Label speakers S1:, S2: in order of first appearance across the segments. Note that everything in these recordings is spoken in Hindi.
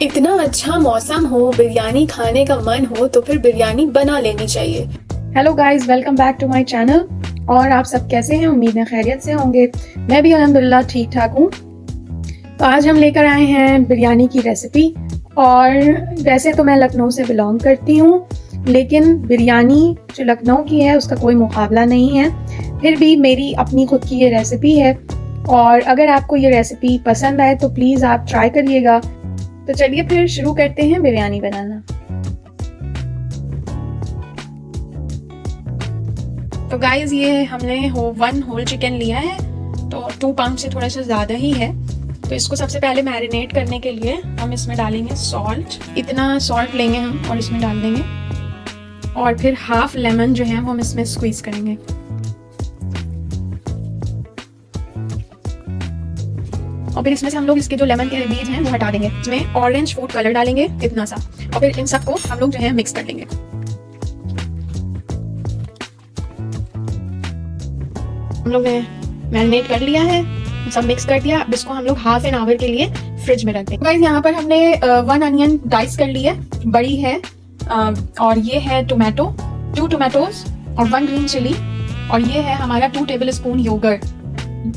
S1: इतना अच्छा मौसम हो, बिरयानी खाने का मन हो तो फिर बिरयानी बना लेनी चाहिए।
S2: Hello guys, welcome back to my channel. और आप सब कैसे हैं? उम्मीद है खैरियत से होंगे। मैं भी अल्हम्दुलिल्लाह ठीक ठाक हूँ। तो आज हम लेकर आए हैं बिरयानी की रेसिपी। और वैसे तो मैं लखनऊ से बिलोंग करती हूँ, लेकिन बिरयानी जो लखनऊ की है उसका कोई मुकाबला नहीं है। फिर भी मेरी अपनी खुद की ये रेसिपी है, और अगर आपको ये रेसिपी पसंद आए तो प्लीज़ आप ट्राई करिएगा। तो चलिए फिर शुरू करते हैं बिरयानी बनाना। तो गाइस, ये हमने 1 होल चिकन लिया है, तो 2 पाउंड से थोड़ा सा ज़्यादा ही है। तो इसको सबसे पहले मैरिनेट करने के लिए हम इसमें डालेंगे सॉल्ट। इतना सॉल्ट लेंगे हम और इसमें डाल देंगे, और फिर हाफ लेमन जो है वो हम इसमें स्क्वीज करेंगे। और फिर इसमें से हम लोग इसके जो लेमन के बीज हैं वो हटा देंगे। इसमें ऑरेंज फूड कलर डालेंगे इतना सा, और फिर इन सबको हम लोग जो है मिक्स कर लेंगे। हम लोग ने मैरिनेट कर लिया है, सब मिक्स कर दिया। अब इसको हम लोग हाफ एन आवर के लिए फ्रिज में रख देंगे। गाइस, यहाँ पर हमने 1 अनियन डाइस कर ली है, बड़ी है। और ये है टोमेटो, 2 टोमेटोज और 1 ग्रीन चिली, और ये है हमारा 2 टेबल स्पून योगर्ट।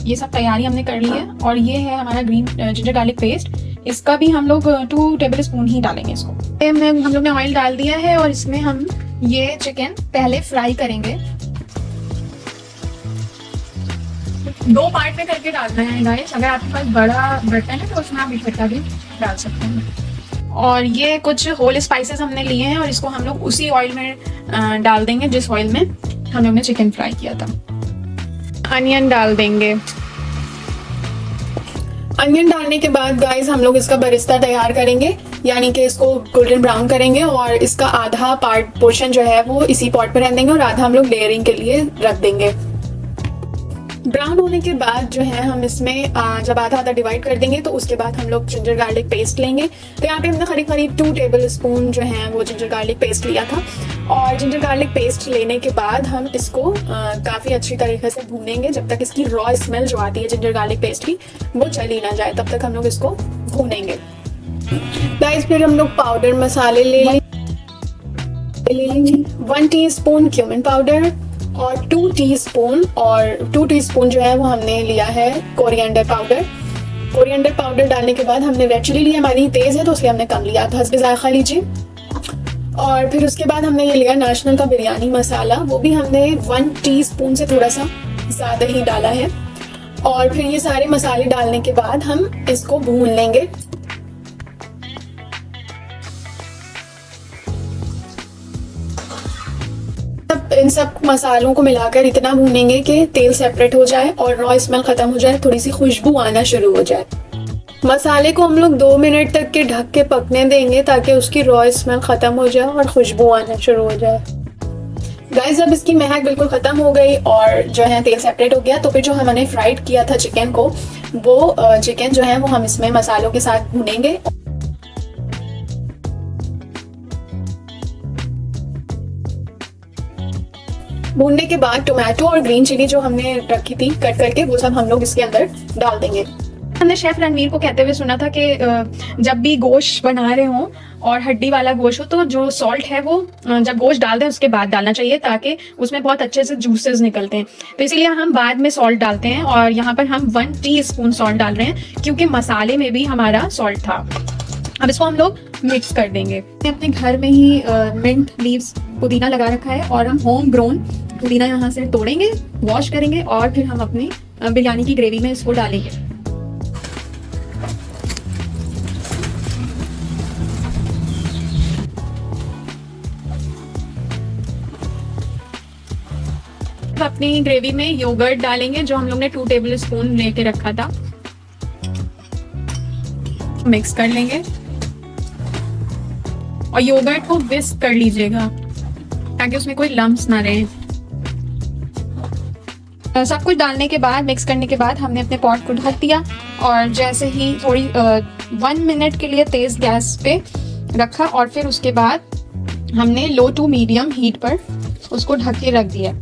S2: ये सब तैयारी हमने कर ली है। और ये है हमारा ग्रीन जिंजर गार्लिक पेस्ट, इसका भी हम लोग 2 टेबल स्पून ही डालेंगे इसको। हम लोग ने ऑयल डाल दिया है, और इसमें हम ये चिकन पहले फ्राई करेंगे। 2 पार्ट में करके डालना है गाइस। अगर आपके पास बड़ा बर्तन है तो उसमें आप इकट्ठा भी डाल सकते हैं। और ये कुछ होल स्पाइसेस हमने लिए हैं, और इसको हम लोग उसी ऑयल में डाल देंगे जिस ऑयल में हम लोग ने चिकन फ्राई किया था। अनियन डाल देंगे।
S1: अनियन डालने के बाद गाइस हम लोग इसका बरिस्ता तैयार करेंगे, यानी कि इसको गोल्डन ब्राउन करेंगे। और इसका आधा पोर्शन जो है वो इसी पॉट पर रख देंगे, और आधा हम लोग लेयरिंग के लिए रख देंगे। ब्राउन होने के बाद जो है हम इसमें जब आधा आधा डिवाइड कर देंगे तो उसके बाद हम लोग जिंजर गार्लिक पेस्ट लेंगे। तो यहाँ पे हमने करीब 2 टेबल स्पून जो है वो जिंजर गार्लिक पेस्ट लिया था। और जिंजर गार्लिक पेस्ट लेने के बाद हम इसको काफ़ी अच्छी तरीके से भूनेंगे, जब तक इसकी रॉ स्मेल जो आती है जिंजर गार्लिक पेस्ट की वो चली ना जाए, तब तक हम लोग इसको भूनेंगे। गाइस, फिर हम लोग पाउडर मसाले ले लेंगे। 1 टीस्पून क्यूमिन पाउडर, और 2 टीस्पून जो है वो हमने लिया है कोरिएंडर पाउडर। कोरिएंडर पाउडर डालने के बाद हमने रेड चिली लिया, हमारी तेज़ है तो इसलिए हमने कम लिया, आप हस्बे ज़ायक़ा लीजिए। और फिर उसके बाद हमने ये लिया नेशनल का बिरयानी मसाला, वो भी हमने 1 टीस्पून से थोड़ा सा ज़्यादा ही डाला है। और फिर ये सारे मसाले डालने के बाद हम इसको भून लेंगे। इन सब मसालों को मिलाकर इतना भूनेंगे कि तेल सेपरेट हो जाए और रॉ स्मेल ख़त्म हो जाए, थोड़ी सी खुशबू आना शुरू हो जाए। मसाले को हम लोग 2 मिनट तक के ढक के पकने देंगे, ताकि उसकी रॉ स्मेल ख़त्म हो जाए और खुशबू आना शुरू हो जाए। गाइस, जब इसकी महक बिल्कुल ख़त्म हो गई और जो है तेल सेपरेट हो गया, तो फिर जो हमने फ्राइड किया था चिकन को, वो चिकन जो है वो हम इसमें मसालों के साथ भूनेंगे। भूनने के बाद टोमेटो और ग्रीन चिली जो हमने रखी थी कट करके, वो सब हम लोग इसके अंदर डाल देंगे।
S2: हमने शेफ रणवीर को कहते हुए सुना था कि जब भी गोश्त बना रहे हों और हड्डी वाला गोश्त हो, तो जो सॉल्ट है वो जब गोश्त डाल दें उसके बाद डालना चाहिए, ताकि उसमें बहुत अच्छे से जूसेस निकलते हैं। तो इसीलिए हम बाद में सॉल्ट डालते हैं, और यहाँ पर हम 1 टीस्पून सॉल्ट डाल रहे हैं, क्योंकि मसाले में भी हमारा सॉल्ट था। अब इसको हम लोग मिक्स कर देंगे। अपने घर में ही मिंट लीव्स पुदीना लगा रखा है, और हम होम ग्रोन पुदीना यहाँ से तोड़ेंगे, वॉश करेंगे, और फिर हम अपनी बिरयानी की ग्रेवी में इसको डालेंगे। अपनी ग्रेवी में योगर्ट डालेंगे, जो हम लोग ने 2 टेबल स्पून लेके रखा था। मिक्स कर लेंगे, और योगर्ट को विस्क कर लीजिएगा ताकि उसमें कोई लम्प्स ना रहे। सब कुछ डालने के बाद, मिक्स करने के बाद, हमने अपने पॉट को ढक दिया, और जैसे ही थोड़ी 1 मिनट के लिए तेज़ गैस पे रखा, और फिर उसके बाद हमने लो टू मीडियम हीट पर उसको ढक के रख दिया।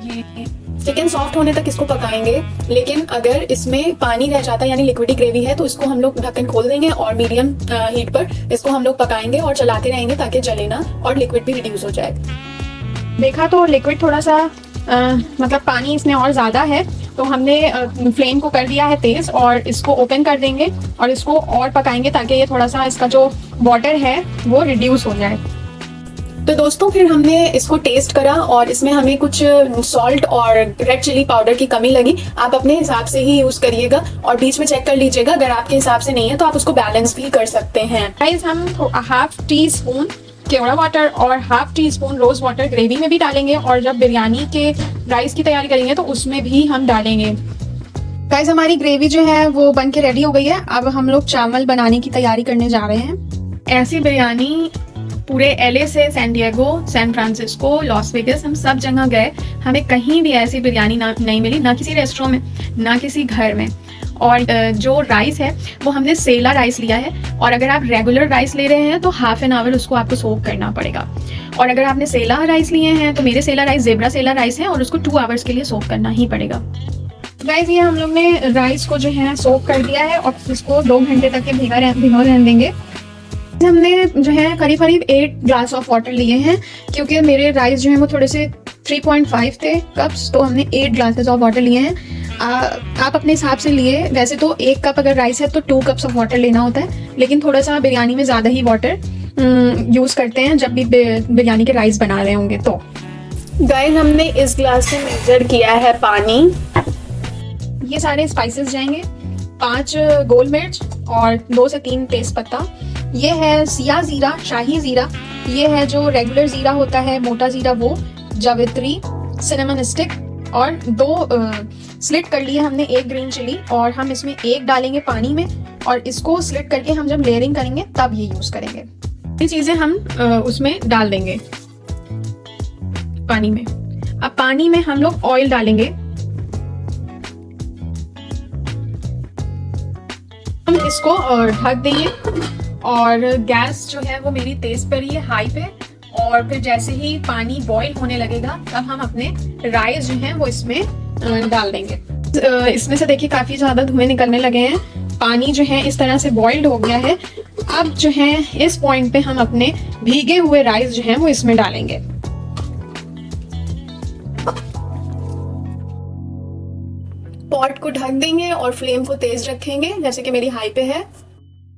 S2: ये
S1: चिकन सॉफ्ट होने तक इसको पकाएंगे, लेकिन अगर इसमें पानी रह जाता है यानी लिक्विडी ग्रेवी है तो इसको हम लोग ढक्कन खोल देंगे और मीडियम हीट पर इसको हम लोग पकाएंगे और चलाते रहेंगे ताकि जले ना और लिक्विड भी रिड्यूस हो जाए।
S2: देखा तो लिक्विड थोड़ा सा मतलब पानी इसमें और ज़्यादा है, तो हमने फ्लेम को कर दिया है तेज़ और इसको ओपन कर देंगे और इसको और पकाएंगे ताकि ये थोड़ा सा इसका जो वाटर है वो रिड्यूस हो जाए।
S1: तो दोस्तों फिर हमने इसको टेस्ट करा और इसमें हमें कुछ सॉल्ट और रेड चिली पाउडर की कमी लगी। आप अपने हिसाब से ही यूज़ करिएगा और बीच में चेक कर लीजिएगा, अगर आपके हिसाब से नहीं है तो आप उसको बैलेंस भी कर सकते हैं।
S2: गाइस हम हाफ टी स्पून केवड़ा वाटर और half teaspoon rose water gravy में भी डालेंगे और जब बिरयानी के राइस की तैयारी करेंगे तो उसमें भी हम डालेंगे। गाइस हमारी ग्रेवी जो है वो बन के रेडी हो गई है। अब हम लोग चावल बनाने की तैयारी करने जा रहे हैं।
S1: ऐसी बिरयानी पूरे LA से San Diego, San Francisco, Las Vegas, हम सब जगह गए, हमें कहीं भी ऐसी बिरयानी नहीं मिली, ना किसी रेस्टोरेंट में, ना किसी घर में। और जो राइस है वो हमने सेला राइस लिया है और अगर आप रेगुलर राइस ले रहे हैं तो हाफ एन आवर उसको आपको सोक करना पड़ेगा, और अगर आपने सेला राइस लिए हैं तो मेरे सेला राइस जेब्रा सेला राइस है और उसको 2 आवर्स के लिए सोक करना ही पड़ेगा।
S2: गाइस ये हम लोग ने राइस को जो है सोक कर दिया है और इसको 2 घंटे तक के भिगो रहने देंगे। हमने जो है करीब 8 ग्लास ऑफ वाटर लिए हैं, क्योंकि मेरे राइस जो है वो थोड़े से 3.5 थे कप्स, तो हमने 8 ग्लासेस ऑफ वाटर लिए हैं। आप अपने हिसाब से लिए, वैसे तो 1 कप अगर राइस है तो 2 कप्स ऑफ वाटर लेना होता है, लेकिन थोड़ा सा बिरयानी में ज़्यादा ही वाटर यूज़ करते हैं जब भी बिरयानी के राइस बना रहे होंगे। तो
S1: गाइस हमने इस ग्लास से मेजर किया है पानी।
S2: ये सारे स्पाइसेस जाएंगे, 5 गोल मिर्च और 2 से 3 तेज पत्ता। ये है सिया ज़ीरा, शाही ज़ीरा। ये है जो रेगुलर ज़ीरा होता है, मोटा ज़ीरा वो, जावित्री, सिनेमन स्टिक और 2 स्लिट कर लिए हमने 1 ग्रीन चिली, और हम इसमें 1 डालेंगे पानी में और इसको स्लिट करके हम जब लेयरिंग करेंगे तब ये यूज़ करेंगे। ये चीज़ें हम उसमें डाल देंगे पानी में। अब पानी में हम लोग ऑयल डालेंगे। हम इसको ढक देंगे और गैस जो है वो मेरी तेज पर ही है, हाई पे, और फिर जैसे ही पानी बॉईल होने लगेगा तब हम अपने राइस जो है वो इसमें डाल देंगे। इसमें से देखिए काफ़ी ज़्यादा धुएं निकलने लगे हैं, पानी जो है इस तरह से बॉइल्ड हो गया है। अब जो है इस पॉइंट पे हम अपने भीगे हुए राइस जो है वो इसमें डालेंगे।
S1: पॉट को ढक देंगे और फ्लेम को तेज रखेंगे, जैसे कि मेरी हाई पे है।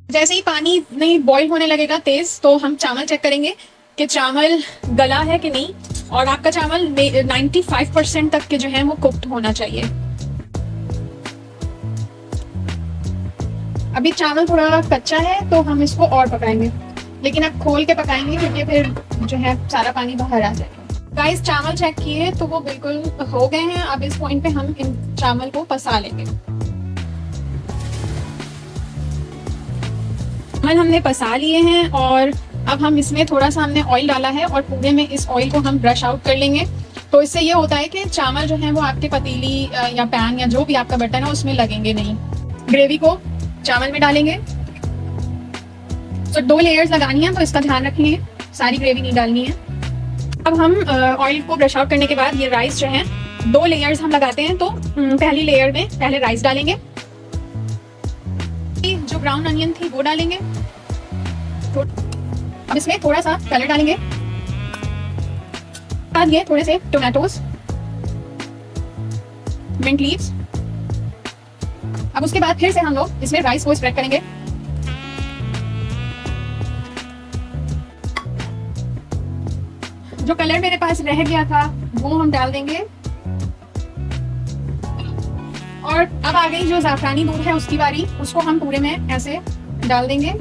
S2: जैसे ही पानी नहीं बॉईल होने लगेगा तेज, तो हम चावल चेक करेंगे कि चावल गला है कि नहीं, और आपका चावल 95% तक के जो है वो कुक्ड होना चाहिए। अभी चावल थोड़ा कच्चा है तो हम इसको और पकाएंगे, लेकिन अब खोल के पकाएंगे क्योंकि फिर जो है सारा पानी बाहर आ जाएगा। गाइस चावल चेक किए तो वो बिल्कुल हो गए हैं। अब इस पॉइंट पे हम इन चावल को पसा लेंगे। चावल हमने पसा लिए हैं और अब हम इसमें थोड़ा सा हमने ऑयल डाला है और पूरे में इस ऑयल को हम ब्रश आउट कर लेंगे। तो इससे ये होता है कि चावल जो है वो आपके पतीली या पैन या जो भी आपका बर्तन है उसमें लगेंगे नहीं। ग्रेवी को चावल में डालेंगे। तो 2 लेयर्स लगानी है, तो इसका ध्यान रखिए, सारी ग्रेवी नहीं डालनी है। अब हम ऑयल को ब्रश आउट करने के बाद ये राइस जो है 2 लेयर्स हम लगाते हैं। तो पहली लेयर में पहले राइस डालेंगे, जो ब्राउन अनियन थी वो डालेंगे। अब इसमें थोड़ा सा कलर डालेंगे, बाद ये थोड़े से टोमेटोज, मिंट लीव्स। अब उसके बाद फिर से हम लोग इसमें राइस को स्प्रेड करेंगे। जो कलर मेरे पास रह गया था वो हम डाल देंगे, और अब आ गई जो ज़ाफ़रानी दूध है उसकी बारी, उसको हम पूरे में ऐसे डाल देंगे।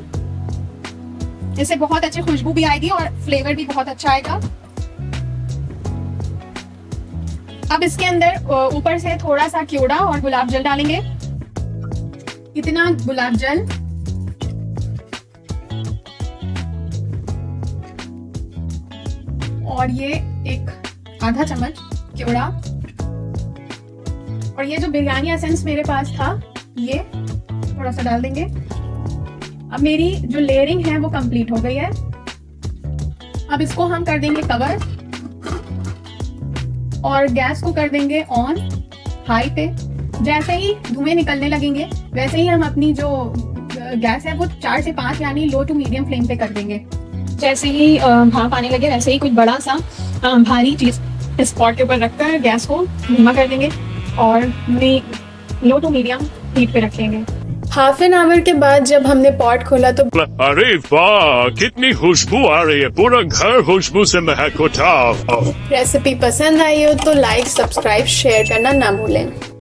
S2: इससे बहुत अच्छी खुशबू भी आएगी और फ्लेवर भी बहुत अच्छा आएगा। अब इसके अंदर ऊपर से थोड़ा सा क्योड़ा और गुलाब जल डालेंगे। इतना गुलाब जल, और ये एक आधा चम्मच क्योड़ा, और ये जो बिरयानी एसेंस मेरे पास था ये थोड़ा सा डाल देंगे। अब मेरी जो लेयरिंग है वो कंप्लीट हो गई है। अब इसको हम कर देंगे कवर,
S1: और गैस को कर देंगे ऑन हाई पे। जैसे ही धुएं निकलने लगेंगे वैसे ही हम अपनी जो गैस है वो 4 से 5 यानी लो टू मीडियम फ्लेम पे कर देंगे। जैसे ही भाप आने लगे वैसे ही कुछ बड़ा सा भारी चीज इस पॉट के ऊपर रखकर गैस को धीमा कर देंगे और लो टू मीडियम हीट पे रखेंगे। हाफ एन आवर के बाद जब हमने पॉट खोला तो
S3: अरे वाह, कितनी खुशबू आ रही है, पूरा घर खुशबू से महक उठा।
S1: रेसिपी पसंद आई हो तो लाइक, सब्सक्राइब, शेयर करना ना भूलें।